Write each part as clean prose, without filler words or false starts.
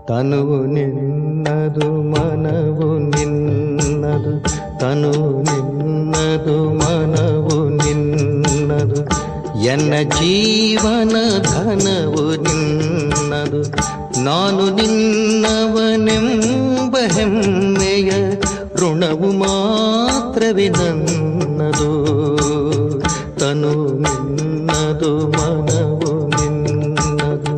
ತನುವು ನಿನ್ನದು ಮನವು ನಿನ್ನದು, ತನುವು ನಿನ್ನದು ಮನವು ನಿನ್ನದು, ಎನ್ನ ಜೀವನ ಧನವು ನಿನ್ನದು. ನಾನು ನಿನ್ನವನೆಂಬ ಹೆಮ್ಮೆಯ ಋಣವು ಮಾತ್ರವೇ ನನ್ನದು. ತನು ನಿನ್ನದು ಮನವು ನಿನ್ನದು.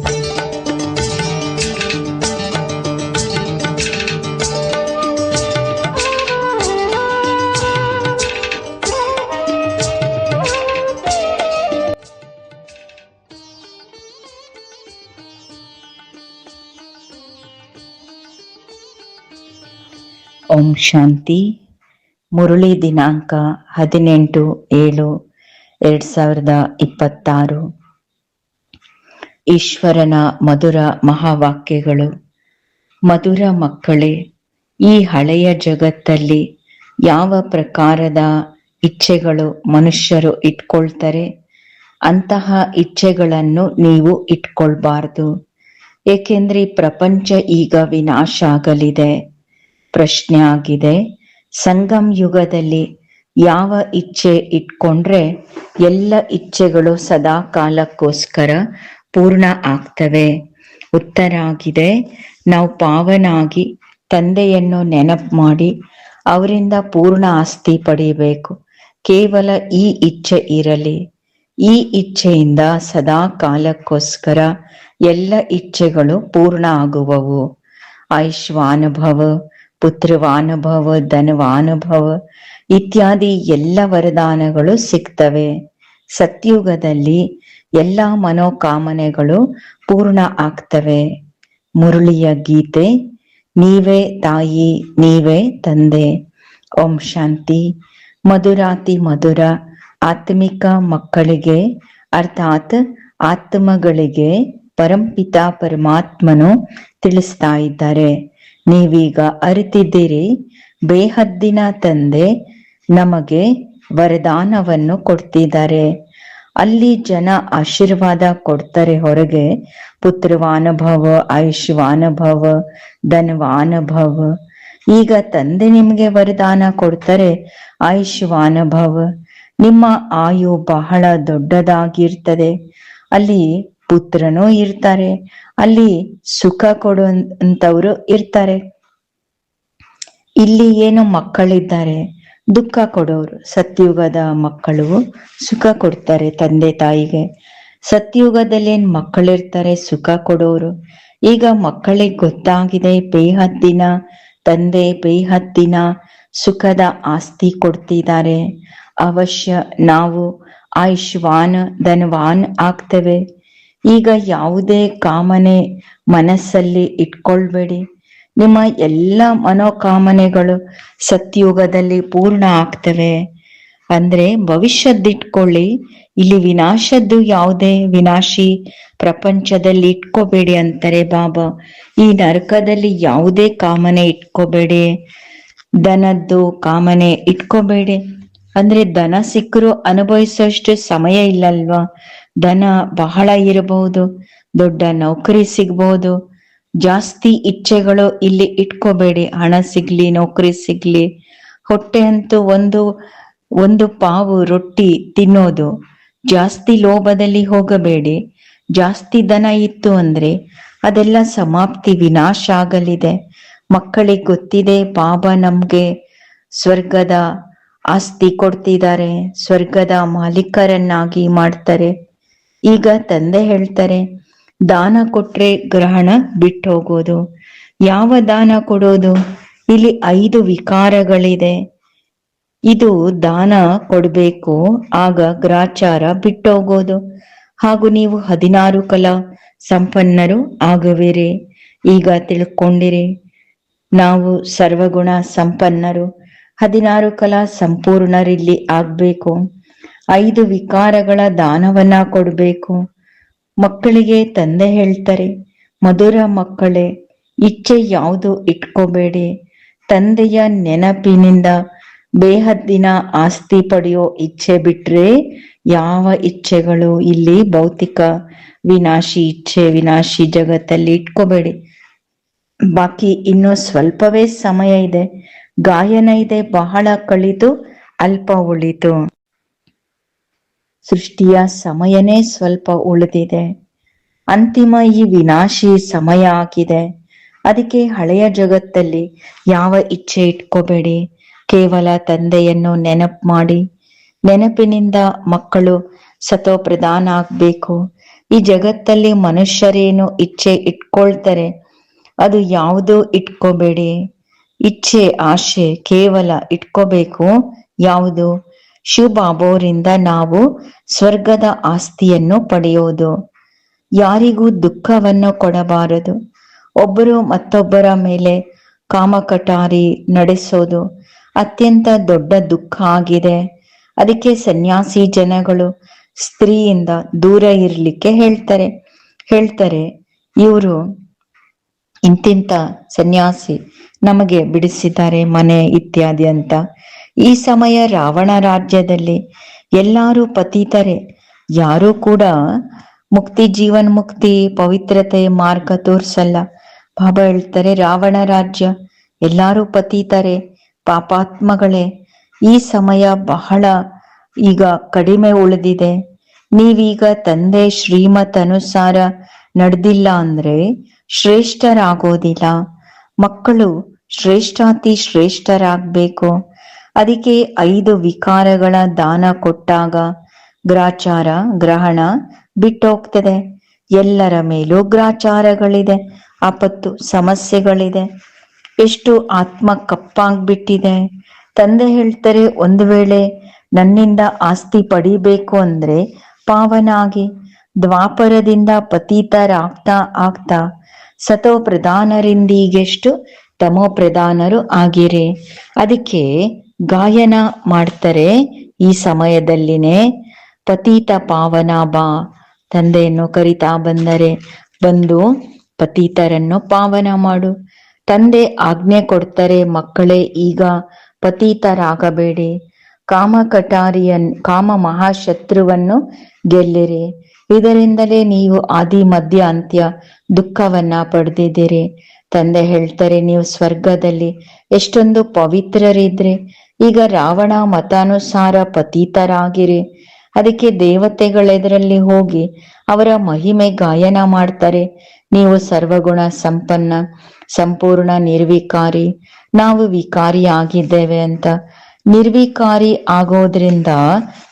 ಓಂ ಶಾಂತಿ. ಮುರಳಿ ದಿನಾಂಕ 18/7/2026. ಈಶ್ವರನ ಮಧುರ ಮಹಾವಾಕ್ಯಗಳು. ಮಧುರ ಮಕ್ಕಳೇ, ಈ ಹಳೆಯ ಜಗತ್ತಲ್ಲಿ ಯಾವ ಪ್ರಕಾರದ ಇಚ್ಛೆಗಳು ಮನುಷ್ಯರು ಇಟ್ಕೊಳ್ತಾರೆ, ಅಂತಹ ಇಚ್ಛೆಗಳನ್ನು ನೀವು ಇಟ್ಕೊಳ್ಬಾರ್ದು. ಏಕೆಂದ್ರೆ ಪ್ರಪಂಚ ಈಗ ವಿನಾಶ ಆಗಲಿದೆ. ಪ್ರಶ್ನೆ ಆಗಿದೆ, ಸಂಗಮ್ ಯುಗದಲ್ಲಿ ಯಾವ ಇಚ್ಛೆ ಇಟ್ಕೊಂಡ್ರೆ ಎಲ್ಲ ಇಚ್ಛೆಗಳು ಸದಾ ಕಾಲಕ್ಕೋಸ್ಕರ ಪೂರ್ಣ ಆಗ್ತವೆ? ಉತ್ತರ ಆಗಿದೆ, ನಾವು ಪಾವನಾಗಿ ತಂದೆಯನ್ನು ನೆನಪು ಮಾಡಿ ಅವರಿಂದ ಪೂರ್ಣ ಆಸ್ತಿ ಪಡೆಯಬೇಕು. ಕೇವಲ ಈ ಇಚ್ಛೆ ಇರಲಿ. ಈ ಇಚ್ಛೆಯಿಂದ ಸದಾ ಕಾಲಕ್ಕೋಸ್ಕರ ಎಲ್ಲ ಇಚ್ಛೆಗಳು ಪೂರ್ಣ ಆಗುವವು. ಆಯುಷ್ವಾನುಭವ, ಪುತ್ರವಾನುಭವ, ಧನವಾನುಭವ ಇತ್ಯಾದಿ ಎಲ್ಲ ವರದಾನಗಳು ಸಿಗ್ತವೆ. ಸತ್ಯುಗದಲ್ಲಿ ಎಲ್ಲ ಮನೋಕಾಮನೆಗಳು ಪೂರ್ಣ ಆಗ್ತವೆ. ಮುರಳಿಯ ಗೀತೆ. ನೀವೇ ತಾಯಿ, ನೀವೇ ತಂದೆ. ಓಂ ಶಾಂತಿ. ಮಧುರಾತಿ ಮಧುರ ಆತ್ಮಿಕ ಮಕ್ಕಳಿಗೆ ಅರ್ಥಾತ್ ಆತ್ಮಗಳಿಗೆ ಪರಂಪಿತ ಪರಮಾತ್ಮನು ತಿಳಿಸ್ತಾ ಇದ್ದಾರೆ. ನೀವೀಗ ಅರಿತಿದ್ದೀರಿ, ಬೇಹದ್ದಿನ ತಂದೆ ನಮಗೆ ವರದಾನವನ್ನು ಕೊಡ್ತಿದ್ದಾರೆ. ಅಲ್ಲಿ ಜನ ಆಶೀರ್ವಾದ ಕೊಡ್ತಾರೆ ಹೊರಗೆ, ಪುತ್ರವಾನುಭವ, ಆಯುಷ್ವಾನುಭವ, ಧನವಾನುಭವ. ಈಗ ತಂದೆ ನಿಮಗೆ ವರದಾನ ಕೊಡ್ತಾರೆ, ಆಯುಷ್ವಾನುಭವ. ನಿಮ್ಮ ಆಯು ಬಹಳ ದೊಡ್ಡದಾಗಿರ್ತದೆ. ಅಲ್ಲಿ ಪುತ್ರನೂ ಇರ್ತಾರೆ, ಅಲ್ಲಿ ಸುಖ ಕೊಡುವಂತವ್ರು ಇರ್ತಾರೆ. ಇಲ್ಲಿ ಏನು ಮಕ್ಕಳಿದ್ದಾರೆ, ದುಃಖ ಕೊಡೋರು. ಸತ್ಯುಗದ ಮಕ್ಕಳು ಸುಖ ಕೊಡ್ತಾರೆ ತಂದೆ ತಾಯಿಗೆ. ಸತ್ಯುಗದಲ್ಲಿ ಏನ್ ಮಕ್ಕಳಿರ್ತಾರೆ, ಸುಖ ಕೊಡೋರು. ಈಗ ಮಕ್ಕಳಿಗೆ ಗೊತ್ತಾಗಿದೆ, ಬೇಹದ್ದಿನ ತಂದೆ ಬೇಹದ್ದಿನ ಸುಖದ ಆಸ್ತಿ ಕೊಡ್ತಿದ್ದಾರೆ. ಅವಶ್ಯ ನಾವು ಆಯುಷ್ವಾನ್ ಧನವಾನ್ ಆಗ್ತೇವೆ. ಈಗ ಯಾವುದೇ ಕಾಮನೆ ಮನಸ್ಸಲ್ಲಿ ಇಟ್ಕೊಳ್ಬೇಡಿ. ನಿಮ್ಮ ಎಲ್ಲ ಮನೋಕಾಮನೆಗಳು ಸತ್ಯುಗದಲ್ಲಿ ಪೂರ್ಣ ಆಗ್ತವೆ. ಅಂದ್ರೆ ಭವಿಷ್ಯದ್ದಿಟ್ಕೊಳ್ಳಿ. ಇಲ್ಲಿ ವಿನಾಶದ್ದು ಯಾವುದೇ ವಿನಾಶಿ ಪ್ರಪಂಚದಲ್ಲಿ ಇಟ್ಕೋಬೇಡಿ ಅಂತಾರೆ ಬಾಬಾ. ಈ ನರಕದಲ್ಲಿ ಯಾವುದೇ ಕಾಮನೆ ಇಟ್ಕೋಬೇಡಿ. ಧನದ್ದು ಕಾಮನೆ ಇಟ್ಕೋಬೇಡಿ. ಅಂದ್ರೆ ಧನ ಸಿಕ್ಕರೂ ಅನುಭವಿಸೋಷ್ಟು ಸಮಯ ಇಲ್ಲಲ್ವಾ? ಧನ ಬಹಳ ಇರಬಹುದು, ದೊಡ್ಡ ನೌಕರಿ ಸಿಗ್ಬಹುದು. ಜಾಸ್ತಿ ಇಚ್ಛೆಗಳು ಇಲ್ಲಿ ಇಟ್ಕೋಬೇಡಿ. ಹಣ ಸಿಗ್ಲಿ, ನೌಕರಿ ಸಿಗ್ಲಿ. ಹೊಟ್ಟೆ ಅಂತೂ ಒಂದು ಪಾವು ರೊಟ್ಟಿ ತಿನ್ನೋದು. ಜಾಸ್ತಿ ಲೋಭದಲ್ಲಿ ಹೋಗಬೇಡಿ. ಜಾಸ್ತಿ ಧನ ಇತ್ತು ಅಂದ್ರೆ ಅದೆಲ್ಲ ಸಮಾಪ್ತಿ, ವಿನಾಶ ಆಗಲಿದೆ. ಮಕ್ಕಳಿಗೆ ಗೊತ್ತಿದೆ, ಬಾಬಾ ನಮ್ಗೆ ಸ್ವರ್ಗದ ಆಸ್ತಿ ಕೊಡ್ತಿದ್ದಾರೆ, ಸ್ವರ್ಗದ ಮಾಲೀಕರನ್ನಾಗಿ ಮಾಡ್ತಾರೆ. ಈಗ ತಂದೆ ಹೇಳ್ತಾರೆ, ದಾನ ಕೊಟ್ರೆ ಗ್ರಹಣ ಬಿಟ್ಟು ಹೋಗೋದು. ಯಾವ ದಾನ ಕೊಡೋದು? ಇಲ್ಲಿ 5 ವಿಕಾರಗಳಿದೆ. ಇದು ದಾನ ಕೊಡ್ಬೇಕು, ಆಗ ಗ್ರಾಚಾರ ಬಿಟ್ಟೋಗೋದು. ಹಾಗೂ ನೀವು 16 ಕಲಾ ಸಂಪನ್ನರು ಆಗುವಿರಿ. ಈಗ ತಿಳ್ಕೊಂಡಿರಿ, ನಾವು ಸರ್ವಗುಣ ಸಂಪನ್ನರು, 16 ಕಲಾ ಸಂಪೂರ್ಣರಿಲ್ಲಿ ಆಗ್ಬೇಕು. 5 ವಿಕಾರಗಳ ದಾನವನ್ನ ಕೊಡ್ಬೇಕು. ಮಕ್ಕಳಿಗೆ ತಂದೆ ಹೇಳ್ತಾರೆ, ಮಧುರ ಮಕ್ಕಳೇ, ಇಚ್ಛೆ ಯಾವುದು ಇಟ್ಕೋಬೇಡಿ. ತಂದೆಯ ನೆನಪಿನಿಂದ ಬೇಹದ್ದಿನ ಆಸ್ತಿ ಪಡೆಯೋ ಇಚ್ಛೆ ಬಿಟ್ರೆ ಯಾವ ಇಚ್ಛೆಗಳು ಇಲ್ಲಿ ಭೌತಿಕ ವಿನಾಶಿ ಇಚ್ಛೆ, ವಿನಾಶಿ ಜಗತ್ತಲ್ಲಿ ಇಟ್ಕೋಬೇಡಿ. ಬಾಕಿ ಇನ್ನೂ ಸ್ವಲ್ಪವೇ ಸಮಯ ಇದೆ. ಗಾಯನ ಇದೆ, ಬಹಳ ಕಳಿತು ಅಲ್ಪ ಉಳಿತು. ಸೃಷ್ಟಿಯ ಸಮಯನೇ ಸ್ವಲ್ಪ ಉಳಿದಿದೆ. ಅಂತಿಮ ಈ ವಿನಾಶಿ ಸಮಯ ಆಗಿದೆ. ಅದಕ್ಕೆ ಹಳೆಯ ಜಗತ್ತಲ್ಲಿ ಯಾವ ಇಚ್ಛೆ ಇಟ್ಕೋಬೇಡಿ. ಕೇವಲ ತಂದೆಯನ್ನು ನೆನಪು ಮಾಡಿ. ನೆನಪಿನಿಂದ ಮಕ್ಕಳು ಸತೋಪ್ರಧಾನ ಆಗ್ಬೇಕು. ಈ ಜಗತ್ತಲ್ಲಿ ಮನುಷ್ಯರೇನು ಇಚ್ಛೆ ಇಟ್ಕೊಳ್ತಾರೆ, ಅದು ಯಾವುದೂ ಇಟ್ಕೋಬೇಡಿ. ಇಚ್ಛೆ ಆಶೆ ಕೇವಲ ಇಟ್ಕೋಬೇಕು. ಯಾವುದು? ಶಿವಬಾಬೋರಿಂದ ನಾವು ಸ್ವರ್ಗದ ಆಸ್ತಿಯನ್ನು ಪಡೆಯೋದು. ಯಾರಿಗೂ ದುಃಖವನ್ನು ಕೊಡಬಾರದು. ಒಬ್ಬರು ಮತ್ತೊಬ್ಬರ ಮೇಲೆ ಕಾಮಕಟಾರಿ ನಡೆಸೋದು ಅತ್ಯಂತ ದೊಡ್ಡ ದುಃಖ ಆಗಿದೆ. ಅದಕ್ಕೆ ಸನ್ಯಾಸಿ ಜನಗಳು ಸ್ತ್ರೀಯಿಂದ ದೂರ ಇರ್ಲಿಕ್ಕೆ ಹೇಳ್ತಾರೆ ಇವರು ಇಂತಿಂತ ಸನ್ಯಾಸಿ ನಮಗೆ ಬಿಡಿಸಿದ್ದಾರೆ ಮನೆ ಇತ್ಯಾದಿ ಅಂತ. ಈ ಸಮಯ ರಾವಣ ರಾಜ್ಯದಲ್ಲಿ ಎಲ್ಲರೂ ಪತಿತರೆ, ಯಾರೂ ಕೂಡ ಮುಕ್ತಿ, ಜೀವನ್ ಮುಕ್ತಿ, ಪವಿತ್ರತೆ ಮಾರ್ಗ ತೋರ್ಸಲ್ಲ. ಬಾಬಾ ಹೇಳ್ತಾರೆ ರಾವಣ ರಾಜ್ಯ, ಎಲ್ಲರೂ ಪತಿತರೆ, ಪಾಪಾತ್ಮಗಳೇ. ಈ ಸಮಯ ಬಹಳ ಈಗ ಕಡಿಮೆ ಉಳಿದಿದೆ. ನೀವೀಗ ತಂದೆ ಶ್ರೀಮತ್ ಅನುಸಾರ ನಡೆದಿಲ್ಲ ಅಂದ್ರೆ ಶ್ರೇಷ್ಠರಾಗೋದಿಲ್ಲ. ಮಕ್ಕಳು ಶ್ರೇಷ್ಠಾತಿ ಶ್ರೇಷ್ಠರಾಗ್ಬೇಕು. ಅದಕ್ಕೆ 5 ವಿಕಾರಗಳ ದಾನ ಕೊಟ್ಟಾಗ ಗ್ರಾಚಾರ ಗ್ರಹಣ ಬಿಟ್ಟೋಗ್ತದೆ. ಎಲ್ಲರ ಮೇಲೂ ಗ್ರಾಚಾರಗಳಿದೆ, ಆಪತ್ತು ಸಮಸ್ಯೆಗಳಿದೆ. ಎಷ್ಟು ಆತ್ಮ ಕಪ್ಪಾಗ್ಬಿಟ್ಟಿದೆ. ತಂದೆ ಹೇಳ್ತಾರೆ, ಒಂದು ವೇಳೆ ನನ್ನಿಂದ ಆಸ್ತಿ ಪಡಿಬೇಕು ಅಂದ್ರೆ ಪಾವನ ಆಗಿ. ದ್ವಾಪರದಿಂದ ಪತೀತರಾಗ್ತಾ ಆಗ್ತಾ ಸತೋ ಪ್ರಧಾನರಿಂದೀಗೆಷ್ಟು ತಮೋ ಪ್ರಧಾನರು ಆಗಿರಿ. ಅದಕ್ಕೆ ಗಾಯನ ಮಾಡ್ತಾರೆ ಈ ಸಮಯದಲ್ಲಿನೇ. ಪತೀತ ಪಾವನ ಬಾ, ತಂದೆಯನ್ನು ಕರಿತಾ ಬಂದು ಪತೀತರನ್ನು ಪಾವನ ಮಾಡು. ತಂದೆ ಆಜ್ಞೆ ಕೊಡ್ತಾರೆ, ಮಕ್ಕಳೇ ಈಗ ಪತೀತರಾಗಬೇಡಿ. ಕಾಮ ಮಹಾಶತ್ರುವನ್ನು ಗೆಲ್ಲಿರಿ. ಇದರಿಂದಲೇ ನೀವು ಆದಿ ಮಧ್ಯ ಅಂತ್ಯ ದುಃಖವನ್ನ ಪಡೆದಿದ್ದೀರಿ. ತಂದೆ ಹೇಳ್ತಾರೆ, ನೀವು ಸ್ವರ್ಗದಲ್ಲಿ ಎಷ್ಟೊಂದು ಪವಿತ್ರರಿದ್ರೆ ಈಗ ರಾವಣ ಮತಾನುಸಾರ ಪತೀತರಾಗಿರಿ. ಅದಕ್ಕೆ ದೇವತೆಗಳೆದರಲ್ಲಿ ಹೋಗಿ ಅವರ ಮಹಿಮೆ ಗಾಯನ ಮಾಡ್ತಾರೆ. ನೀವು ಸರ್ವಗುಣ ಸಂಪನ್ನ, ಸಂಪೂರ್ಣ ನಿರ್ವಿಕಾರಿ, ನಾವು ವಿಕಾರಿ ಆಗಿದ್ದೇವೆ ಅಂತ. ನಿರ್ವಿಕಾರಿ ಆಗೋದ್ರಿಂದ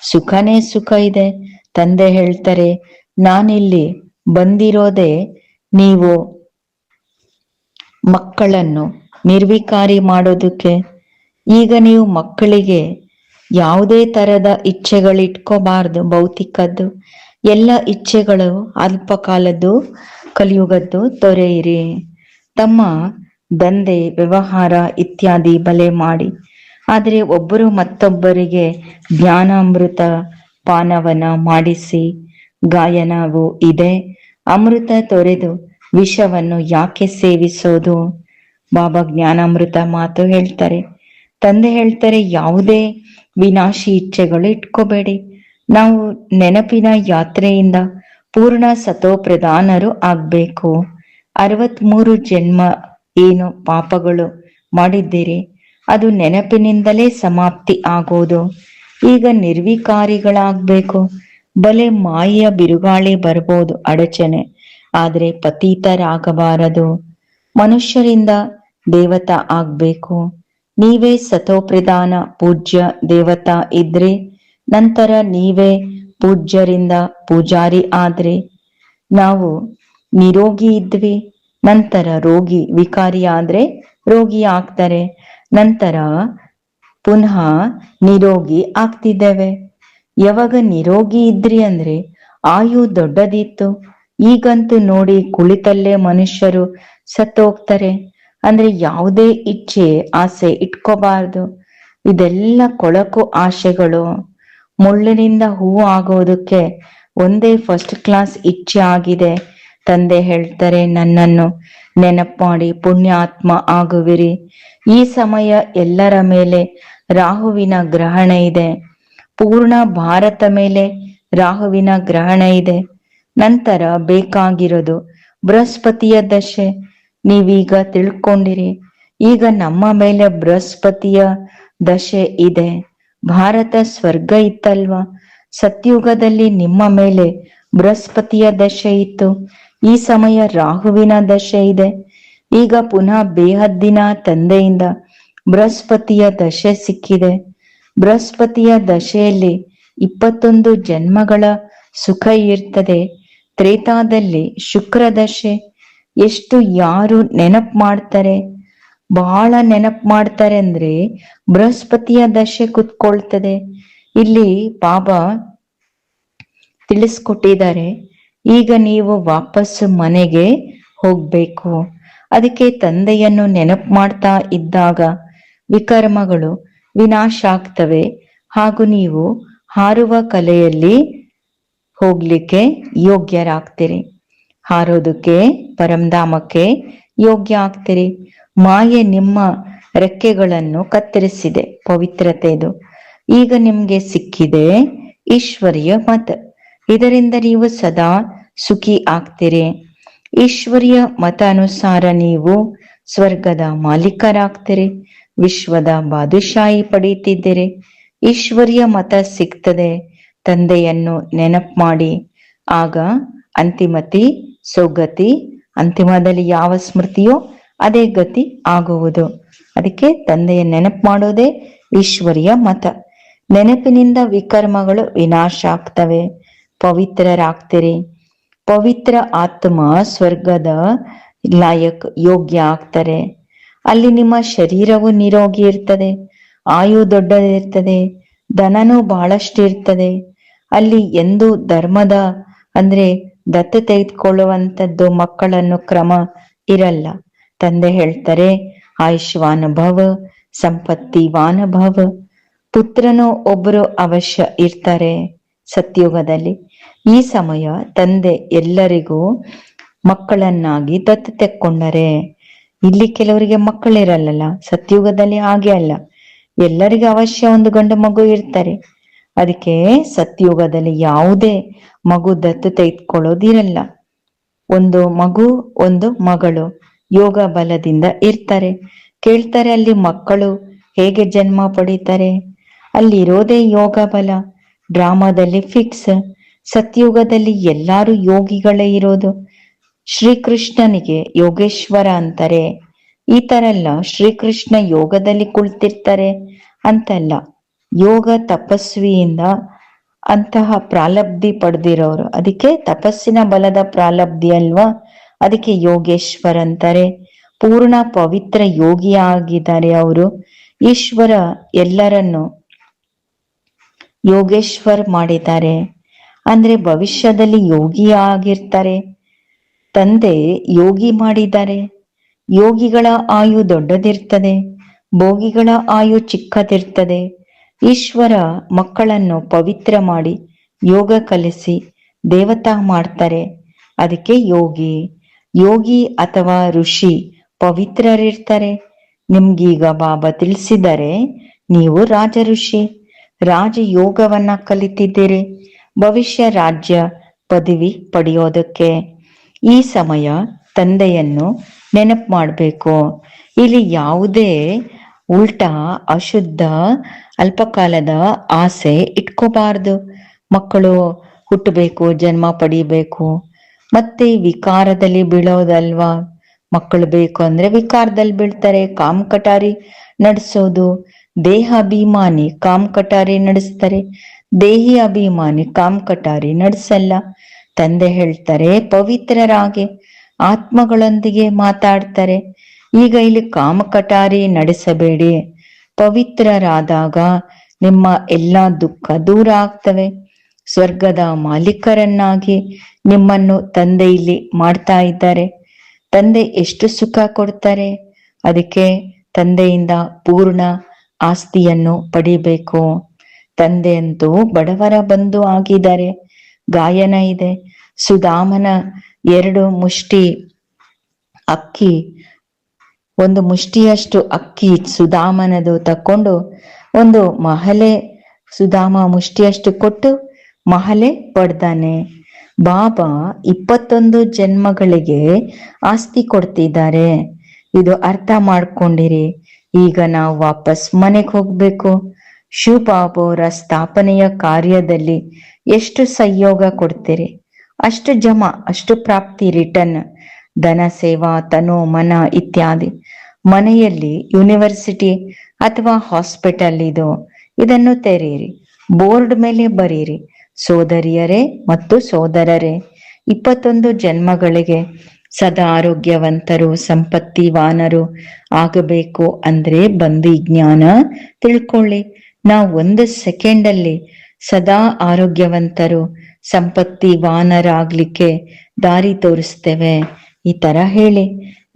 ಸುಖನೇ ಸುಖ ಇದೆ. ತಂದೆ ಹೇಳ್ತಾರೆ, ನಾನಿಲ್ಲಿ ಬಂದಿರೋದೇ ನೀವು ಮಕ್ಕಳನ್ನು ನಿರ್ವಿಕಾರಿ ಮಾಡೋದಕ್ಕೆ. ಈಗ ನೀವು ಮಕ್ಕಳಿಗೆ ಯಾವುದೇ ತರದ ಇಚ್ಛೆಗಳಿಟ್ಕೋಬಾರ್ದು. ಭೌತಿಕದ್ದು ಎಲ್ಲ ಇಚ್ಛೆಗಳು ಅಲ್ಪಕಾಲದ್ದು, ಕಲಿಯುಗದ್ದು ತೊರೆಯಿರಿ. ತಮ್ಮ ದಂಧೆ ವ್ಯವಹಾರ ಇತ್ಯಾದಿ ಬಲೆ ಮಾಡಿ, ಆದರೆ ಒಬ್ಬರು ಮತ್ತೊಬ್ಬರಿಗೆ ಜ್ಞಾನಾಮೃತ ಪಾನವನ ಮಾಡಿಸಿ. ಗಾಯನವು ಇದೆ. ಅಮೃತ ತೊರೆದು ವಿಷವನ್ನು ಯಾಕೆ ಸೇವಿಸೋದು? ಬಾಬಾ ಜ್ಞಾನಾಮೃತ ಮಾತು ಹೇಳ್ತಾರೆ. ತಂದೆ ಹೇಳ್ತಾರೆ, ಯಾವುದೇ ವಿನಾಶಿ ಇಚ್ಛೆಗಳು ಇಟ್ಕೋಬೇಡಿ. ನಾವು ನೆನಪಿನ ಯಾತ್ರೆಯಿಂದ ಪೂರ್ಣ ಸತೋ ಪ್ರಧಾನರು ಆಗ್ಬೇಕು. 63 ಜನ್ಮ ಏನು ಪಾಪಗಳು ಮಾಡಿದ್ದೀರಿ ಅದು ನೆನಪಿನಿಂದಲೇ ಸಮಾಪ್ತಿ ಆಗೋದು. ಈಗ ನಿರ್ವಿಕಾರಿಗಳಾಗ್ಬೇಕು. ಬಲೆ ಮಾಯೆಯ ಬಿರುಗಾಳಿ ಬರ್ಬೋದು, ಅಡಚಣೆ, ಆದ್ರೆ ಪತೀತರಾಗಬಾರದು. ಮನುಷ್ಯರಿಂದ ದೇವತಾ ಆಗ್ಬೇಕು. ನೀವೇ ಸತೋಪ್ರಧಾನ ಪೂಜ್ಯ ದೇವತಾ ಇದ್ರೆ ನಂತರ ನೀವೇ ಪೂಜ್ಯರಿಂದ ಪೂಜಾರಿ ಆದ್ರೆ. ನಾವು ನಿರೋಗಿ ಇದ್ವಿ, ನಂತರ ರೋಗಿ, ವಿಕಾರಿ ಆದ್ರೆ ರೋಗಿ ಆಗ್ತಾರೆ, ನಂತರ ಪುನಃ ನಿರೋಗಿ ಆಗ್ತಿದ್ದೇವೆ. ಯಾವಾಗ ನಿರೋಗಿ ಇದ್ರಿ ಅಂದ್ರೆ ಆಯು ದೊಡ್ಡದಿತ್ತು. ಈಗಂತೂ ನೋಡಿ ಕುಳಿತಲ್ಲೇ ಮನುಷ್ಯರು ಸತ್ತೋಗ್ತಾರೆ. ಅಂದ್ರೆ ಯಾವುದೇ ಇಚ್ಛೆ ಆಸೆ ಇಟ್ಕೋಬಾರ್ದು. ಇದೆಲ್ಲ ಕೊಳಕು ಆಶೆಗಳು. ಮುಳ್ಳಿನಿಂದ ಹೂವು ಆಗೋದಕ್ಕೆ ಒಂದೇ ಫಸ್ಟ್ ಕ್ಲಾಸ್ ಇಚ್ಛೆ ಆಗಿದೆ. ತಂದೆ ಹೇಳ್ತಾರೆ, ನನ್ನನ್ನು ನೆನಪು ಮಾಡಿ ಪುಣ್ಯಾತ್ಮ ಆಗುವಿರಿ. ಈ ಸಮಯ ಎಲ್ಲರ ಮೇಲೆ ರಾಹುವಿನ ಗ್ರಹಣ ಇದೆ. ಪೂರ್ಣ ಭಾರತ ಮೇಲೆ ರಾಹುವಿನ ಗ್ರಹಣ ಇದೆ. ನಂತರ ಬೇಕಾಗಿರೋದು ಬೃಹಸ್ಪತಿಯ ದಶೆ. ನೀವೀಗ ತಿಳ್ಕೊಂಡಿರಿ. ಈಗ ನಮ್ಮ ಮೇಲೆ ಬೃಹಸ್ಪತಿಯ ದಶೆ ಇದೆ. ಭಾರತ ಸ್ವರ್ಗ ಇತ್ತಲ್ವಾ? ಸತ್ಯುಗದಲ್ಲಿ ನಿಮ್ಮ ಮೇಲೆ ಬೃಹಸ್ಪತಿಯ ದಶೆ ಇತ್ತು. ಈ ಸಮಯ ರಾಹುವಿನ ದಶೆ ಇದೆ. ಈಗ ಪುನಃ ಬೇಹದ್ದಿನ ತಂದೆಯಿಂದ ಬೃಹಸ್ಪತಿಯ ದಶೆ ಸಿಕ್ಕಿದೆ. ಬೃಹಸ್ಪತಿಯ ದಶೆಯಲ್ಲಿ 21 ಜನ್ಮಗಳ ಸುಖ ಇರ್ತದೆ. ತ್ರೇತಾದಲ್ಲಿ ಶುಕ್ರ ದಶೆ. ಎಷ್ಟು ಯಾರು ನೆನಪು ಮಾಡ್ತಾರೆ, ಬಹಳ ನೆನಪು ಮಾಡ್ತಾರೆ ಅಂದ್ರೆ ಬೃಹಸ್ಪತಿಯ ದಶೆ ಕುತ್ಕೊಳ್ತದೆ. ಇಲ್ಲಿ ಬಾಬಾ ತಿಳಿಸ್ಕೊಟ್ಟಿದ್ದಾರೆ, ಈಗ ನೀವು ವಾಪಸ್ ಮನೆಗೆ ಹೋಗ್ಬೇಕು. ಅದಕ್ಕೆ ತಂದೆಯನ್ನು ನೆನಪು ಮಾಡ್ತಾ ಇದ್ದಾಗ ವಿಕರ್ಮಗಳು ವಿನಾಶ ಆಗ್ತವೆ. ಹಾಗೂ ನೀವು ಹಾರುವ ಕಲೆಯಲ್ಲಿ ಹೋಗ್ಲಿಕ್ಕೆ ಯೋಗ್ಯರಾಗ್ತೀರಿ. ಹಾರೋದಕ್ಕೆ ಪರಂಧಾಮಕ್ಕೆ ಯೋಗ್ಯ ಆಗ್ತೀರಿ. ಮಾಯೆ ನಿಮ್ಮ ರೆಕ್ಕೆಗಳನ್ನು ಕತ್ತರಿಸಿದೆ, ಪವಿತ್ರತೆದು. ಈಗ ನಿಮ್ಗೆ ಸಿಕ್ಕಿದೆ ಈಶ್ವರಿಯ ಮತ. ಇದರಿಂದ ನೀವು ಸದಾ ಸುಖಿ ಆಗ್ತೀರಿ. ಈಶ್ವರಿಯ ಮತ ಅನುಸಾರ ನೀವು ಸ್ವರ್ಗದ ಮಾಲೀಕರಾಗ್ತೀರಿ. ವಿಶ್ವದ ಬಾದುಶಾಹಿ ಪಡೀತಿದ್ದೀರಿ. ಈಶ್ವರಿಯ ಮತ ಸಿಗ್ತದೆ. ತಂದೆಯನ್ನು ನೆನಪು ಮಾಡಿ. ಆಗ ಅಂತಿಮತಿ ಸೌಗತಿ. ಅಂತಿಮದಲ್ಲಿ ಯಾವ ಸ್ಮೃತಿಯೋ ಅದೇ ಗತಿ ಆಗುವುದು. ಅದಕ್ಕೆ ತಂದೆಯ ನೆನಪು ಮಾಡೋದೇ ಈಶ್ವರಿಯ ಮತ. ನೆನಪಿನಿಂದ ವಿಕರ್ಮಗಳು ವಿನಾಶ ಆಗ್ತವೆ, ಪವಿತ್ರರಾಗ್ತೀರಿ. ಪವಿತ್ರ ಆತ್ಮ ಸ್ವರ್ಗದ ಲಾಯಕ್ ಯೋಗ್ಯ ಆಗ್ತಾರೆ. ಅಲ್ಲಿ ನಿಮ್ಮ ಶರೀರವು ನಿರೋಗಿ ಇರ್ತದೆ, ಆಯು ದೊಡ್ಡದಿರ್ತದೆ, ಧನನೂ ಬಹಳಷ್ಟು ಇರ್ತದೆ. ಅಲ್ಲಿ ಎಂದು ಧರ್ಮದ ಅಂದ್ರೆ ದತ್ತು ತೆಗೆದುಕೊಳ್ಳುವಂಥದ್ದು ಮಕ್ಕಳನ್ನು ಕ್ರಮ ಇರಲ್ಲ. ತಂದೆ ಹೇಳ್ತಾರೆ, ಆಯುಷ್ವಾನ ಭವ, ಸಂಪತ್ತಿವಾನ ಭವ. ಪುತ್ರನು ಒಬ್ಬರು ಅವಶ್ಯ ಇರ್ತಾರೆ ಸತ್ಯುಗದಲ್ಲಿ. ಈ ಸಮಯ ತಂದೆ ಎಲ್ಲರಿಗೂ ಮಕ್ಕಳನ್ನಾಗಿ ದತ್ತು ತೆಕ್ಕೊಂಡರೆ. ಇಲ್ಲಿ ಕೆಲವರಿಗೆ ಮಕ್ಕಳಿರಲ್ಲ. ಸತ್ಯುಗದಲ್ಲಿ ಹಾಗೆ ಅಲ್ಲ, ಎಲ್ಲರಿಗೂ ಅವಶ್ಯ ಒಂದು ಗಂಡು ಮಗು ಇರ್ತಾರೆ. ಅದಕ್ಕೆ ಸತ್ಯುಗದಲ್ಲಿ ಯಾವುದೇ ಮಗು ದತ್ತು ತೆಗೆದುಕೊಳ್ಳೋದಿರಲ್ಲ. ಒಂದು ಮಗು ಒಂದು ಮಗಳು ಯೋಗ ಬಲದಿಂದ ಇರ್ತಾರೆ. ಕೇಳ್ತಾರೆ, ಅಲ್ಲಿ ಮಕ್ಕಳು ಹೇಗೆ ಜನ್ಮ ಪಡೀತಾರೆ? ಅಲ್ಲಿ ಇರೋದೇ ಯೋಗ ಬಲ. ಡ್ರಾಮಾದಲ್ಲಿ ಫಿಕ್ಸ್. ಸತ್ಯುಗದಲ್ಲಿ ಎಲ್ಲಾರು ಯೋಗಿಗಳೇ ಇರೋದು. ಶ್ರೀಕೃಷ್ಣನಿಗೆ ಯೋಗೇಶ್ವರ ಅಂತಾರೆ. ಈ ತರ ಎಲ್ಲ ಶ್ರೀಕೃಷ್ಣ ಯೋಗದಲ್ಲಿ ಕುಳಿತಿರ್ತಾರೆ ಅಂತಲ್ಲ. ಯೋಗ ತಪಸ್ವಿಯಿಂದ ಅಂತಹ ಪ್ರಾಲಬ್ಧಿ ಪಡೆದಿರೋರು. ಅದಕ್ಕೆ ತಪಸ್ಸಿನ ಬಲದ ಪ್ರಾಲಬ್ಧಿ ಅಲ್ವಾ? ಅದಕ್ಕೆ ಯೋಗೇಶ್ವರ ಅಂತಾರೆ. ಪೂರ್ಣ ಪವಿತ್ರ ಯೋಗಿ ಆಗಿದ್ದಾರೆ ಅವರು. ಈಶ್ವರ ಎಲ್ಲರನ್ನು ಯೋಗೇಶ್ವರ್ ಮಾಡಿದ್ದಾರೆ. ಅಂದ್ರೆ ಭವಿಷ್ಯದಲ್ಲಿ ಯೋಗಿ ಆಗಿರ್ತಾರೆ. ತಂದೆ ಯೋಗಿ ಮಾಡಿದ್ದಾರೆ. ಯೋಗಿಗಳ ಆಯು ದೊಡ್ಡದಿರ್ತದೆ, ಭೋಗಿಗಳ ಆಯು ಚಿಕ್ಕದಿರ್ತದೆ. ಈಶ್ವರ ಮಕ್ಕಳನ್ನು ಪವಿತ್ರ ಮಾಡಿ ಯೋಗ ಕಲಿಸಿ ದೇವತಾ ಮಾಡ್ತಾರೆ. ಅದಕ್ಕೆ ಯೋಗಿ. ಯೋಗಿ ಅಥವಾ ಋಷಿ ಪವಿತ್ರರಿರ್ತಾರೆ. ನಿಮ್ಗೀಗ ಬಾಬಾ ತಿಳಿಸಿದರೆ, ನೀವು ರಾಜ ಋಷಿ ರಾಜಯೋಗವನ್ನ ಕಲಿತಿದ್ದೀರಿ ಭವಿಷ್ಯ ರಾಜ್ಯ ಪದವಿ ಪಡೆಯೋದಕ್ಕೆ. ಈ ಸಮಯ ತಂದೆಯನ್ನು ನೆನಪು ಮಾಡಬೇಕು. ಇಲ್ಲಿ ಯಾವುದೇ ಉಲ್ಟಾ ಅಶುದ್ಧ ಅಲ್ಪಕಾಲದ ಆಸೆ ಇಟ್ಕೋಬಾರ್ದು. ಮಕ್ಕಳು ಹುಟ್ಟಬೇಕು, ಜನ್ಮ ಪಡಿಬೇಕು, ಮತ್ತೆ ವಿಕಾರದಲ್ಲಿ ಬೀಳೋದಲ್ವಾ? ಮಕ್ಕಳು ಬೇಕು ಅಂದ್ರೆ ವಿಕಾರದಲ್ಲಿ ಬೀಳ್ತಾರೆ. ಕಾಮ್ ಕಟಾರಿ ನಡೆಸೋದು. ದೇಹ ಅಭಿಮಾನಿ ಕಾಮ್ ಕಟಾರಿ ನಡೆಸ್ತಾರೆ, ದೇಹಿ ಅಭಿಮಾನಿ ಕಾಮ್ ಕಟಾರಿ ನಡೆಸಲ್ಲ. ತಂದೆ ಹೇಳ್ತಾರೆ, ಪವಿತ್ರರಾಗಿ ಆತ್ಮಗಳೊಂದಿಗೆ ಮಾತಾಡ್ತಾರೆ. ಈಗ ಇಲ್ಲಿ ಕಾಮ ಕಟಾರಿ ನಡೆಸಬೇಡಿ. ಪವಿತ್ರರಾದಾಗ ನಿಮ್ಮ ಎಲ್ಲಾ ದುಃಖ ದೂರ ಆಗ್ತವೆ. ಸ್ವರ್ಗದ ಮಾಲೀಕರನ್ನಾಗಿ ನಿಮ್ಮನ್ನು ತಂದೆ ಇಲ್ಲಿ ಮಾಡ್ತಾ ಇದ್ದಾರೆ. ತಂದೆ ಎಷ್ಟು ಸುಖ ಕೊಡ್ತಾರೆ. ಅದಕ್ಕೆ ತಂದೆಯಿಂದ ಪೂರ್ಣ ಆಸ್ತಿಯನ್ನು ಪಡಿಬೇಕು. ತಂದೆ ಅಂತೂ ಬಡವರ ಬಂಧು ಆಗಿದ್ದಾರೆ. ಗಾಯನ ಇದೆ, ಸುಧಾಮನ 2 ಮುಷ್ಟಿ ಅಕ್ಕಿ, 1 ಮುಷ್ಟಿಯಷ್ಟು ಅಕ್ಕಿ ಸುಧಾಮನದು ತಕೊಂಡು ಒಂದು ಮಹಲೆ, ಸುಧಾಮ ಮುಷ್ಟಿಯಷ್ಟು ಕೊಟ್ಟು ಮಹಲೆ ಪಡ್ದಾನೆ. ಬಾಬಾ 21 ಜನ್ಮಗಳಿಗೆ ಆಸ್ತಿ ಕೊಡ್ತಿದ್ದಾರೆ. ಇದು ಅರ್ಥ ಮಾಡ್ಕೊಂಡಿರಿ. ಈಗ ನಾವು ವಾಪಸ್ ಮನೆಗೆ ಹೋಗ್ಬೇಕು. ಶಿವಬಾಬಾ ಅವರ ಸ್ಥಾಪನೆಯ ಕಾರ್ಯದಲ್ಲಿ ಎಷ್ಟು ಸಹಯೋಗ ಕೊಡ್ತೀರಿ, ಅಷ್ಟು ಜಮಾ, ಅಷ್ಟು ಪ್ರಾಪ್ತಿ, ರಿಟರ್ನ್, ಧನ, ಸೇವಾ, ತನು, ಮನ ಇತ್ಯಾದಿ. ಮನೆಯಲ್ಲಿ ಯೂನಿವರ್ಸಿಟಿ ಅಥವಾ ಹಾಸ್ಪಿಟಲ್ ಇದನ್ನು ತೆರೆಯಿರಿ. ಬೋರ್ಡ್ ಮೇಲೆ ಬರೀರಿ, ಸೋದರಿಯರೇ ಮತ್ತು ಸೋದರರೇ, 21 ಜನ್ಮಗಳಿಗೆ ಸದಾ ಆರೋಗ್ಯವಂತರು, ಸಂಪತ್ತಿವಾನರು ಆಗಬೇಕು ಅಂದ್ರೆ ಬಂದು ಈ ಜ್ಞಾನ ತಿಳ್ಕೊಳ್ಳಿ. ನಾವು 1 ಸೆಕೆಂಡಲ್ಲಿ ಸದಾ ಆರೋಗ್ಯವಂತರು, ಸಂಪತ್ತಿವಾನರಾಗ್ಲಿಕ್ಕೆ ದಾರಿ ತೋರಿಸ್ತೇವೆ. ಈ ತರ ಹೇಳಿ.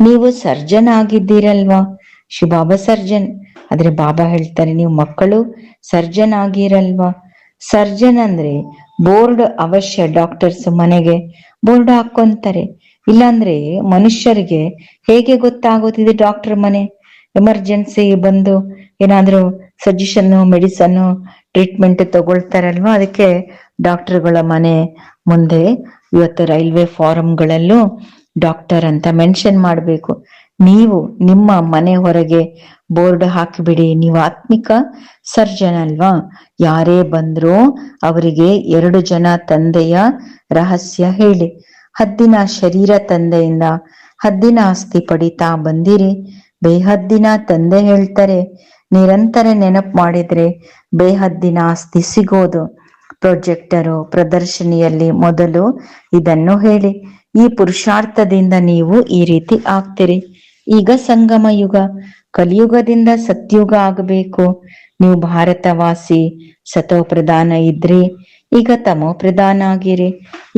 ನೀವು ಸರ್ಜನ್ ಆಗಿದ್ದೀರಲ್ವಾ? ಶಿವಬಾಬಾ ಸರ್ಜನ್. ಆದ್ರೆ ಬಾಬಾ ಹೇಳ್ತಾರೆ, ನೀವು ಮಕ್ಕಳು ಸರ್ಜನ್ ಆಗಿರಲ್ವಾ? ಸರ್ಜನ್ ಅಂದ್ರೆ ಬೋರ್ಡ್ ಅವಶ್ಯ. ಡಾಕ್ಟರ್ಸ್ ಮನೆಗೆ ಬೋರ್ಡ್ ಹಾಕೊಂತಾರೆ. ಇಲ್ಲಾಂದ್ರೆ ಮನುಷ್ಯರಿಗೆ ಹೇಗೆ ಗೊತ್ತಾಗೋದಿದೆ ಡಾಕ್ಟರ್ ಮನೆ? ಎಮರ್ಜೆನ್ಸಿ ಬಂದು ಏನಾದ್ರೂ ಸಜೆಷನ್, ಮೆಡಿಸನ್, ಟ್ರೀಟ್ಮೆಂಟ್ ತಗೊಳ್ತಾರಲ್ವಾ? ಅದಕ್ಕೆ ಡಾಕ್ಟರ್ಗಳ ಮನೆ ಮುಂದೆ ಇವತ್ತು ರೈಲ್ವೆ ಫಾರಂಗಳಲ್ಲೂ ಡಾಕ್ಟರ್ ಅಂತ ಮೆನ್ಷನ್ ಮಾಡಬೇಕು. ನೀವು ನಿಮ್ಮ ಮನೆ ಹೊರಗೆ ಬೋರ್ಡ್ ಹಾಕಿಬಿಡಿ. ನೀವು ಆತ್ಮಿಕ ಸರ್ಜನ್ ಅಲ್ವಾ? ಯಾರೇ ಬಂದ್ರೂ ಅವರಿಗೆ 2 ಜನ ತಂದೆಯ ರಹಸ್ಯ ಹೇಳಿ. ಹದ್ದಿನ ಶರೀರ ತಂದೆಯಿಂದ ಹದ್ದಿನ ಆಸ್ತಿ ಪಡಿತಾ ಬಂದಿರಿ. ಬೇಹದ್ದಿನ ತಂದೆ ಹೇಳ್ತಾರೆ, ನಿರಂತರ ನೆನಪು ಮಾಡಿದ್ರೆ ಬೇಹದ್ದಿನ ಆಸ್ತಿ ಸಿಗೋದು. ಪ್ರೊಜೆಕ್ಟರು ಪ್ರದರ್ಶನಿಯಲ್ಲಿ ಮೊದಲು ಇದನ್ನು ಹೇಳಿ. ಈ ಪುರುಷಾರ್ಥದಿಂದ ನೀವು ಈ ರೀತಿ ಆಗ್ತೀರಿ. ಈಗ ಸಂಗಮ ಯುಗ, ಕಲಿಯುಗದಿಂದ ಸತ್ಯುಗ ಆಗಬೇಕು. ನೀವು ಭಾರತವಾಸಿ, ಸತೋ ಪ್ರಧಾನ ಇದ್ರಿ, ಈಗ ತಮೋ ಪ್ರಧಾನ ಆಗಿರಿ.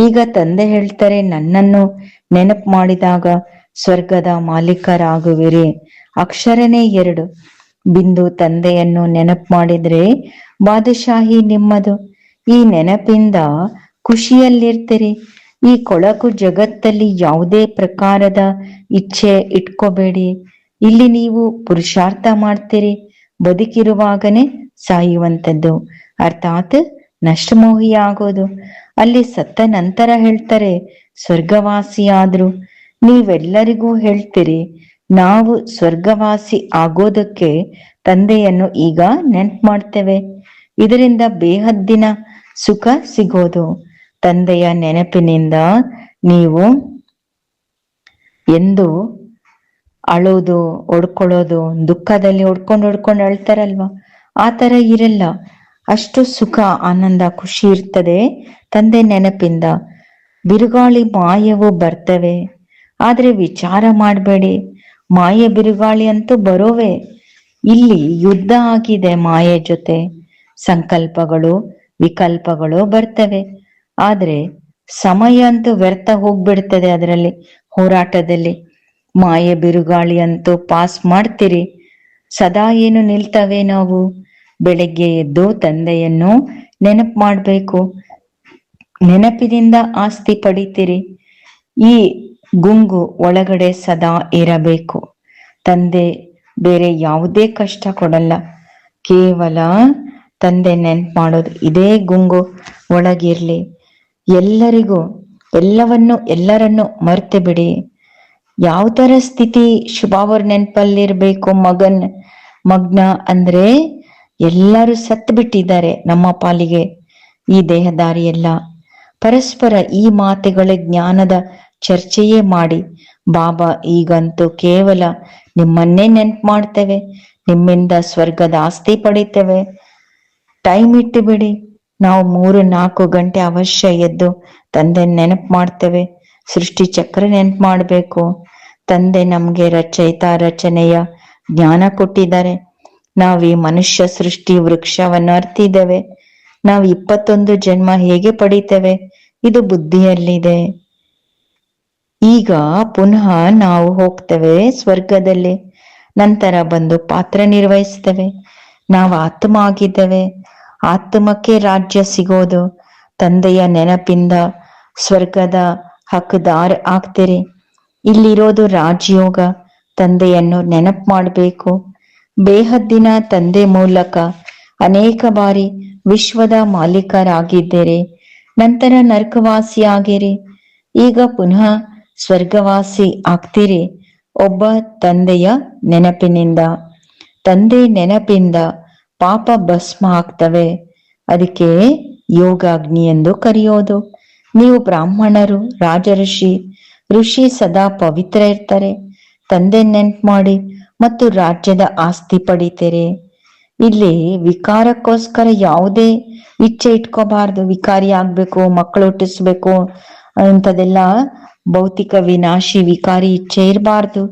ಈಗ ತಂದೆ ಹೇಳ್ತಾರೆ, ನನ್ನನ್ನು ನೆನಪು ಮಾಡಿದಾಗ ಸ್ವರ್ಗದ ಮಾಲೀಕರಾಗುವಿರಿ. ಅಕ್ಷರನೇ 2 ಬಿಂದು. ತಂದೆಯನ್ನು ನೆನಪು ಮಾಡಿದ್ರೆ ಬಾದಶಾಹಿ ನಿಮ್ಮದು. ಈ ನೆನಪಿಂದ ಖುಷಿಯಲ್ಲಿರ್ತೀರಿ. ಈ ಕೊಳಕು ಜಗತ್ತಲ್ಲಿ ಯಾವುದೇ ಪ್ರಕಾರದ ಇಚ್ಛೆ ಇಟ್ಕೋಬೇಡಿ. ಇಲ್ಲಿ ನೀವು ಪುರುಷಾರ್ಥ ಮಾಡ್ತೀರಿ. ಬದುಕಿರುವಾಗನೇ ಸಾಯುವಂಥದ್ದು, ಅರ್ಥಾತ್ ನಷ್ಟಮೋಹಿ ಆಗೋದು. ಅಲ್ಲಿ ಸತ್ತ ನಂತರ ಹೇಳ್ತಾರೆ ಸ್ವರ್ಗವಾಸಿಯಾದ್ರು. ನೀವೆಲ್ಲರಿಗೂ ಹೇಳ್ತೀರಿ, ನಾವು ಸ್ವರ್ಗವಾಸಿ ಆಗೋದಕ್ಕೆ ತಂದೆಯನ್ನು ಈಗ ನೆನ್ಪು ಮಾಡ್ತೇವೆ. ಇದರಿಂದ ಬೇಹದ್ದಿನ ಸುಖ ಸಿಗೋದು. ತಂದೆಯ ನೆನಪಿನಿಂದ ನೀವು ಎಂದು ಅಳೋದು, ಒಡ್ಕೊಳ್ಳೋದು, ದುಃಖದಲ್ಲಿ ಹೊಡ್ಕೊಂಡು ಅಳ್ತಾರಲ್ವಾ, ಆ ತರ ಇರಲ್ಲ. ಅಷ್ಟು ಸುಖ, ಆನಂದ, ಖುಷಿ ಇರ್ತದೆ ತಂದೆ ನೆನಪಿಂದ. ಬಿರುಗಾಳಿ ಮಾಯವು ಬರ್ತವೆ, ಆದ್ರೆ ವಿಚಾರ ಮಾಡಬೇಡಿ. ಮಾಯೆ ಬಿರುಗಾಳಿ ಅಂತೂ ಬರೋವೆ. ಇಲ್ಲಿ ಯುದ್ಧ ಆಗಿದೆ ಮಾಯೆ ಜೊತೆ. ಸಂಕಲ್ಪಗಳು, ವಿಕಲ್ಪಗಳು ಬರ್ತವೆ. ಆದ್ರೆ ಸಮಯ ಅಂತೂ ವ್ಯರ್ಥ ಹೋಗ್ಬಿಡ್ತದೆ ಅದರಲ್ಲಿ, ಹೋರಾಟದಲ್ಲಿ. ಮಾಯೆ ಬಿರುಗಾಳಿ ಅಂತೂ ಪಾಸ್ ಮಾಡ್ತೀರಿ. ಸದಾ ಏನು ನಿಲ್ತವೆ ನಾವು? ಬೆಳಗ್ಗೆ ಎದ್ದು ತಂದೆಯನ್ನು ನೆನಪು ಮಾಡ್ಬೇಕು. ನೆನಪಿನಿಂದ ಆಸ್ತಿ ಪಡಿತೀರಿ. ಈ ಗುಂಗು ಒಳಗಡೆ ಸದಾ ಇರಬೇಕು. ತಂದೆ ಬೇರೆ ಯಾವುದೇ ಕಷ್ಟ ಕೊಡಲ್ಲ, ಕೇವಲ ತಂದೆ ನೆನ್ಪು ಮಾಡೋದು. ಇದೇ ಗುಂಗು ಒಳಗಿರ್ಲಿ. ಎಲ್ಲರಿಗೂ ಎಲ್ಲರನ್ನು ಮರ್ತೆ ಬಿಡಿ. ಯಾವ ತರ ಸ್ಥಿತಿ ಶುಭಾವರ್ ನೆನಪಲ್ಲಿರ್ಬೇಕು? ಮಗ್ನ ಅಂದ್ರೆ ಎಲ್ಲರೂ ಸತ್ತು ಬಿಟ್ಟಿದ್ದಾರೆ ನಮ್ಮ ಪಾಲಿಗೆ. ಈ ದೇಹದಾರಿ ಎಲ್ಲ ಪರಸ್ಪರ ಈ ಮಾತುಗಳ ಜ್ಞಾನದ ಚರ್ಚೆಯೇ ಮಾಡಿ. ಬಾಬಾ ಈಗಂತೂ ಕೇವಲ ನಿಮ್ಮನ್ನೇ ನೆನ್ಪು ಮಾಡ್ತೇವೆ, ನಿಮ್ಮಿಂದ ಸ್ವರ್ಗದ ಆಸ್ತಿ ಪಡಿತೇವೆ. ಟೈಮ್ ಇಟ್ಟು ಬಿಡಿ. ನಾವು 3-4 ಗಂಟೆ ಅವಶ್ಯ ಎದ್ದು ತಂದೆ ನೆನಪು ಮಾಡ್ತೇವೆ. ಸೃಷ್ಟಿ ಚಕ್ರ ನೆನ್ಪು ಮಾಡ್ಬೇಕು. ತಂದೆ ನಮ್ಗೆ ರಚನೆಯ ಜ್ಞಾನ ಕೊಟ್ಟಿದ್ದಾರೆ. ನಾವು ಈ ಮನುಷ್ಯ ಸೃಷ್ಟಿ ವೃಕ್ಷವನ್ನು ಅರ್ತಿದ್ದೇವೆ. ನಾವು 21 ಜನ್ಮ ಹೇಗೆ ಪಡಿತೇವೆ? ಇದು ಬುದ್ಧಿಯಲ್ಲಿದೆ. ಈಗ ಪುನಃ ನಾವು ಹೋಗ್ತೇವೆ ಸ್ವರ್ಗದಲ್ಲಿ. ನಂತರ ಬಂದು ಪಾತ್ರ ನಿರ್ವಹಿಸ್ತೇವೆ. ನಾವು ಆತ್ಮ ಆಗಿದ್ದೇವೆ. ಆತ್ಮಕ್ಕೆ ರಾಜ್ಯ ಸಿಗೋದು. ತಂದೆಯ ನೆನಪಿಂದ ಸ್ವರ್ಗದ ಹಕ್ಕದಾರ ಆಗ್ತೀರಿ. ಇಲ್ಲಿರೋದು ರಾಜಯೋಗ. ತಂದೆಯನ್ನು ನೆನಪು ಮಾಡಬೇಕು. ಬೇಹದ್ದಿನ ತಂದೆ ಮೂಲಕ ಅನೇಕ ಬಾರಿ ವಿಶ್ವದ ಮಾಲೀಕರಾಗಿದ್ದೀರಿ. ನಂತರ ನರಕವಾಸಿಯಾಗಿರಿ. ಈಗ ಪುನಃ ಸ್ವರ್ಗವಾಸಿ ಆಗ್ತೀರಿ ಒಬ್ಬ ತಂದೆಯ ನೆನಪಿನಿಂದ. ತಂದೆ ನೆನಪಿಂದ ಪಾಪ ಭಸ್ಮ ಆಗ್ತವೆ. ಅದಕ್ಕೆ ಯೋಗಾಗ್ನಿ ಎಂದು ಕರೆಯೋದು. ನೀವು ಬ್ರಾಹ್ಮಣರು, ರಾಜಋಷಿ. ಋಷಿ ಸದಾ ಪವಿತ್ರ ಇರ್ತಾರೆ. ತಂದೆ ನೆನ್ಪು ಮಾಡಿ ಮತ್ತು ರಾಜ್ಯದ ಆಸ್ತಿ ಪಡಿತೀರಿ. ಇಲ್ಲಿ ವಿಕಾರಕ್ಕೋಸ್ಕರ ಯಾವುದೇ ಇಚ್ಛೆ ಇಟ್ಕೋಬಾರ್ದು. ವಿಕಾರಿ ಆಗ್ಬೇಕು, ಮಕ್ಕಳು ಹುಟ್ಟಿಸ್ಬೇಕು ಅಂತದೆಲ್ಲ ಭೌತಿಕ ವಿನಾಶಿ ವಿಕಾರಿ ಇಚ್ಛೆ ಇರಬಾರ್ದು.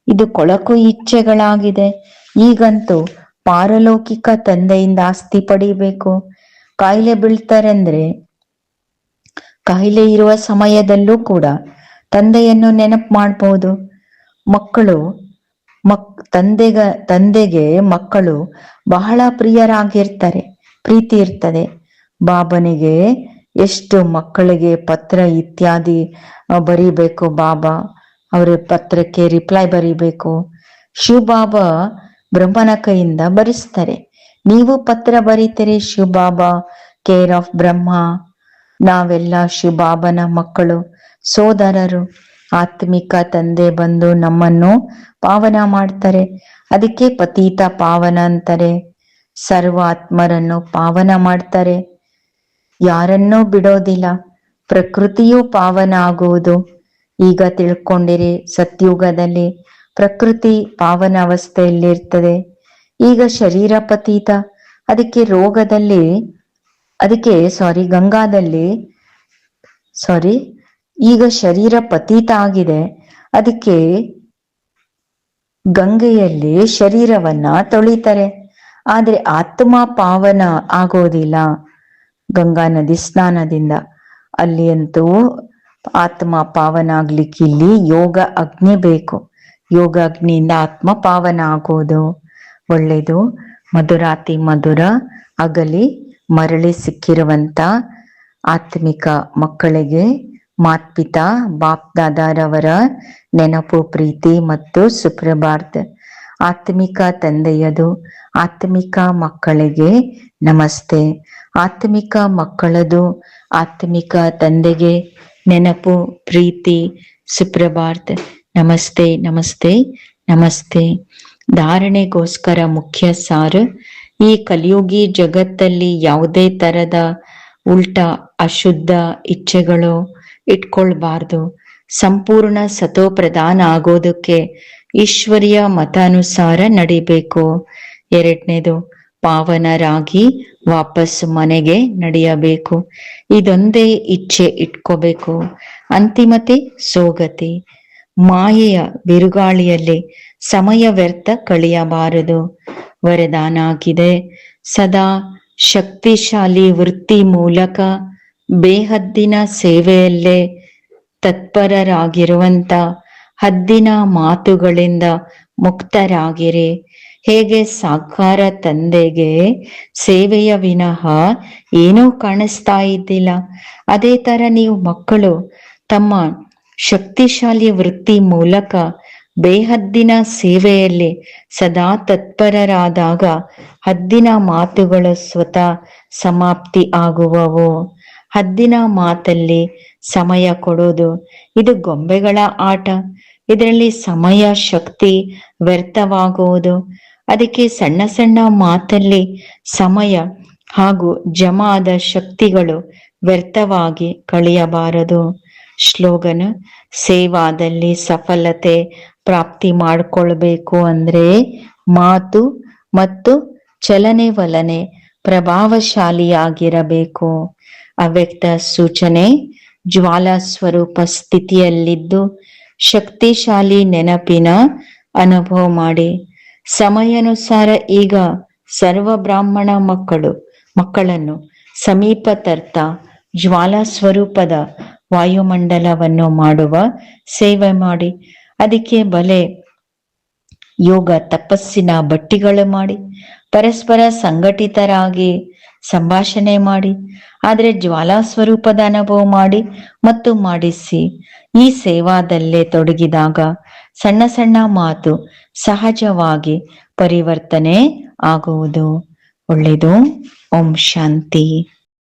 ಇದು ಕೊಳಕು ಇಚ್ಛೆಗಳಾಗಿದೆ. ಈಗಂತೂ ಪಾರಲೌಕಿಕ ತಂದೆಯಿಂದ ಆಸ್ತಿ ಪಡಿಬೇಕು. ಕಾಯಿಲೆ ಬೀಳ್ತಾರಂದ್ರೆ ಕಾಯಿಲೆ ಇರುವ ಸಮಯದಲ್ಲೂ ಕೂಡ ತಂದೆಯನ್ನು ನೆನಪು ಮಾಡ್ಬೋದು. ಮಕ್ಕಳು ತಂದೆಗೆ ಮಕ್ಕಳು ಬಹಳ ಪ್ರಿಯರಾಗಿರ್ತಾರೆ. ಪ್ರೀತಿ ಇರ್ತದೆ. ಬಾಬನಿಗೆ ಎಷ್ಟು ಮಕ್ಕಳಿಗೆ ಪತ್ರ ಇತ್ಯಾದಿ ಬರೀಬೇಕು. ಬಾಬಾ ಅವರ ಪತ್ರಕ್ಕೆ ರಿಪ್ಲೈ ಬರೀಬೇಕು. ಶಿವಬಾಬಾ ಬ್ರಹ್ಮನ ಕೈಯಿಂದ ಬರೆಸ್ತಾರೆ. ನೀವು ಪತ್ರ ಬರೀತೀರಿ. ಶಿವಬಾಬಾ ಕೇರ್ ಆಫ್ ಬ್ರಹ್ಮ. ನಾವೆಲ್ಲ ಶಿವಬಾಬನ ಮಕ್ಕಳು, ಸೋದರರು. ಆತ್ಮಿಕ ತಂದೆ ಬಂದು ನಮ್ಮನ್ನು ಪಾವನ ಮಾಡ್ತಾರೆ. ಅದಕ್ಕೆ ಪತೀತ ಪಾವನ ಅಂತಾರೆ. ಸರ್ವ ಆತ್ಮರನ್ನು ಪಾವನ ಮಾಡ್ತಾರೆ. ಯಾರನ್ನೂ ಬಿಡೋದಿಲ್ಲ. ಪ್ರಕೃತಿಯೂ ಪಾವನ ಆಗುವುದು. ಈಗ ತಿಳ್ಕೊಂಡಿರಿ, ಸತ್ಯುಗದಲ್ಲಿ ಪ್ರಕೃತಿ ಪಾವನ ಅವಸ್ಥೆಯಲ್ಲಿ ಇರ್ತದೆ. ಈಗ ಶರೀರ ಪತೀತ. ಅದಕ್ಕೆ ಗಂಗಾದಲ್ಲಿ ಈಗ ಶರೀರ ಪತೀತ ಆಗಿದೆ. ಅದಕ್ಕೆ ಗಂಗೆಯಲ್ಲಿ ಶರೀರವನ್ನ ತೊಳಿತಾರೆ. ಆದ್ರೆ ಆತ್ಮ ಪಾವನ ಆಗೋದಿಲ್ಲ ಗಂಗಾ ನದಿ ಸ್ನಾನದಿಂದ. ಅಲ್ಲಿ ಅಂತೂ ಆತ್ಮ ಪಾವನ ಆಗ್ಲಿಕ್ಕೆ ಇಲ್ಲಿ ಯೋಗ ಅಗ್ನಿ ಬೇಕು. ಯೋಗ ಅಗ್ನಿಯಿಂದ ಆತ್ಮ ಪಾವನ ಆಗೋದು ಒಳ್ಳೇದು. ಮಧುರಾತಿ ಮಧುರ ಅಗಲಿ ಮರಳಿ ಸಿಕ್ಕಿರುವಂತ ಆತ್ಮಿಕ ಮಕ್ಕಳಿಗೆ ಮಾತ್ಪಿತಾ ಬಾಪ್ ದಾದಾರವರ ನೆನಪು, ಪ್ರೀತಿ ಮತ್ತು ಸುಪ್ರಭಾತ್. ಆತ್ಮಿಕ ತಂದೆಯದು ಆತ್ಮಿಕ ಮಕ್ಕಳಿಗೆ ನಮಸ್ತೆ. ಆತ್ಮಿಕ ಮಕ್ಕಳದು ಆತ್ಮಿಕ ತಂದೆಗೆ ನೆನಪು, ಪ್ರೀತಿ, ಸುಪ್ರಭಾತ್. ನಮಸ್ತೆ ನಮಸ್ತೆ ನಮಸ್ತೆ. ಧಾರಣೆಗೋಸ್ಕರ ಮುಖ್ಯ ಸಾರ. ಈ ಕಲಿಯುಗಿ ಜಗತ್ತಲ್ಲಿ ಯಾವುದೇ ತರದ ಉಲ್ಟಾ ಅಶುದ್ಧ ಇಚ್ಛೆಗಳು ಇಟ್ಕೊಳ್ಬಾರ್ದು. ಸಂಪೂರ್ಣ ಸತೋಪ್ರಧಾನ ಆಗೋದಕ್ಕೆ ಈಶ್ವರಿಯ ಮತಾನುಸಾರ ನಡಿಬೇಕು. ಎರಡನೇದು, ಪಾವನರಾಗಿ ವಾಪಸ್ ಮನೆಗೆ ನಡೆಯಬೇಕು. ಇದೊಂದೇ ಇಚ್ಛೆ ಇಟ್ಕೋಬೇಕು. ಅಂತಿಮತೆ ಸೋಗತಿ. ಮಾಯೆಯ ಬಿರುಗಾಳಿಯಲ್ಲಿ ಸಮಯ ವ್ಯರ್ಥ ಕಳೆಯಬಾರದು. ವರದಾನ ಆಗಿದೆ, ಸದಾ ಶಕ್ತಿಶಾಲಿ ವೃತ್ತಿ ಮೂಲಕ ಬೇಹದ್ದಿನ ಸೇವೆಯಲ್ಲೇ ತತ್ಪರರಾಗಿರುವಂತ ಹದ್ದಿನ ಮಾತುಗಳಿಂದ ಮುಕ್ತರಾಗಿರಿ. ಹೇಗೆ ಸಾಕಾರ ತಂದೆಗೆ ಸೇವೆಯ ವಿನಃ ಏನೂ ಕಾಣಿಸ್ತಾ ಇದ್ದಿಲ್ಲ, ಅದೇ ತರ ನೀವು ಮಕ್ಕಳು ತಮ್ಮ ಶಕ್ತಿಶಾಲಿ ವೃತ್ತಿ ಮೂಲಕ ಬೇಹದ್ದಿನ ಸೇವೆಯಲ್ಲಿ ಸದಾ ತತ್ಪರರಾದಾಗ ಹದ್ದಿನ ಮಾತುಗಳು ಸ್ವತಃ ಸಮಾಪ್ತಿ ಆಗುವವು. ಹದ್ದಿನ ಮಾತಲ್ಲಿ ಸಮಯ ಕೊಡೋದು ಇದು ಗೊಂಬೆಗಳ ಆಟ. ಇದರಲ್ಲಿ ಸಮಯ ಶಕ್ತಿ ವ್ಯರ್ಥವಾಗುವುದು. ಅದಕ್ಕೆ ಸಣ್ಣ ಸಣ್ಣ ಮಾತಲ್ಲಿ ಸಮಯ ಹಾಗೂ ಜಮಾ ಆದ ಶಕ್ತಿಗಳು ವ್ಯರ್ಥವಾಗಿ ಕಳೆಯಬಾರದು. ಶ್ಲೋಗನ್: ಸೇವಾದಲ್ಲಿ ಸಫಲತೆ ಪ್ರಾಪ್ತಿ ಮಾಡಿಕೊಳ್ಬೇಕು ಅಂದ್ರೆ ಮಾತು ಮತ್ತು ಚಲನೆ ವಲನೆ ಪ್ರಭಾವಶಾಲಿಯಾಗಿರಬೇಕು. ಅವ್ಯಕ್ತ ಸೂಚನೆ: ಜ್ವಾಲಾ ಸ್ವರೂಪ ಸ್ಥಿತಿಯಲ್ಲಿದ್ದು ಶಕ್ತಿಶಾಲಿ ನೆನಪಿನ ಅನುಭವ ಮಾಡಿ. ಸಮಯಾನುಸಾರ ಈಗ ಸರ್ವ ಬ್ರಾಹ್ಮಣ ಮಕ್ಕಳನ್ನು ಸಮೀಪ ತರ್ತಾ ಜ್ವಾಲಾ ಸ್ವರೂಪದ ವಾಯುಮಂಡಲವನ್ನು ಮಾಡುವ ಸೇವೆ ಮಾಡಿ. ಅದಕ್ಕೆ ಬಲೆ ಯೋಗ ತಪಸ್ಸಿನ ಬಟ್ಟಿಗಳು ಮಾಡಿ ಪರಸ್ಪರ ಸಂಘಟಿತರಾಗಿ ಸಂಭಾಷಣೆ ಮಾಡಿ. ಆದ್ರೆ ಜ್ವಾಲಾ ಸ್ವರೂಪದ ಅನುಭವ ಮಾಡಿ ಮತ್ತು ಮಾಡಿಸಿ. ಈ ಸೇವಾದಲ್ಲೇ ತೊಡಗಿದಾಗ ಸಣ್ಣ ಸಣ್ಣ ಮಾತು ಸಹಜವಾಗಿ ಪರಿವರ್ತನೆ ಆಗುವುದು. ಒಳ್ಳೆಯದು. ಓಂ ಶಾಂತಿ.